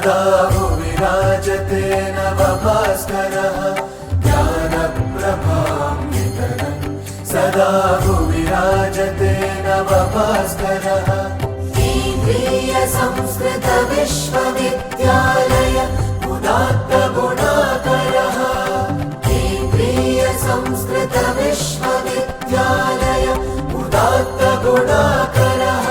सदा विराजते नवभास्करः ज्ञानप्रभां वितरन् सदा विराजते नवभास्करः केन्द्रीय संस्कृत विश्वविद्यालय उदात्त गुणाकरः केन्द्रीय संस्कृत विश्वविद्यालय उदात्त गुणाकरः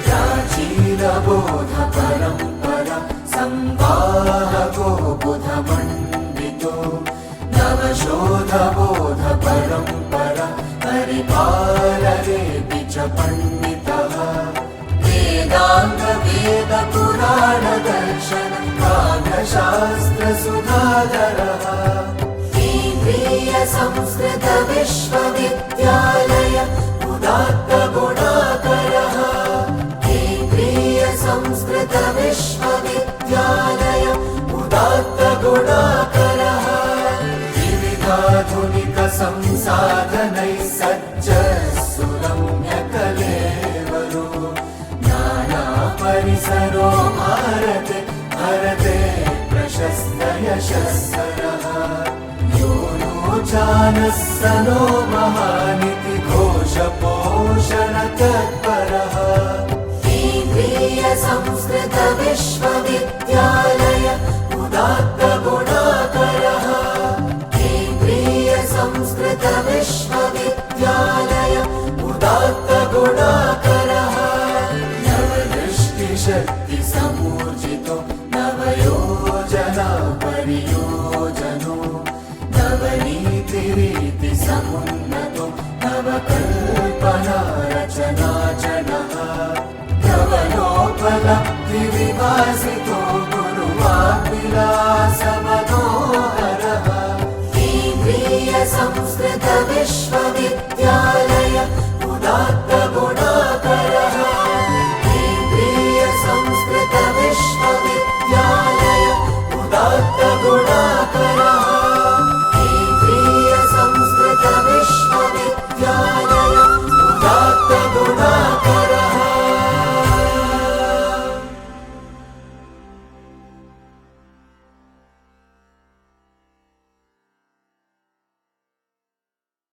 प्राचीनबोध परम्परा संवाहको बुधमण्डितो नवशोधबोध परम्परा परिपालनेऽपि च पण्डितः वेदांग वेद पुराण दर्शन काव्यशास्त्र सुधाधरः केन्द्रीय संस्कृत विश्वविद्यालय उदात्त गुणाकरः केन्द्रीय संस्कृत विश्वविद्यालय उदात्त गुणाकरः विविधाधुनिक संसाधनैः सज्ज सुरम्य कलेवरो नाना परिसरो भारते भरते प्रशस्त यशस्सरः यो नो जानः स नो महानिति घोषपोषण तत्परः केन्द्रीय संस्कृत विश्वविद्यालय उदात्त गुणाकरः केन्द्रीय संस्कृत विश्वविद्यालय उदात्त गुणाकरः नवदृष्टिशक्ति समूर्जितो नवयोजना परियोजनो नवनीतिरीति समुन्नतो नवकल्पना रचनाचनः नवलोपलब्धिविभासितो गुरुवाग्विलासमनोहरः केन्द्रीय संस्कृत विश्वविद्यालय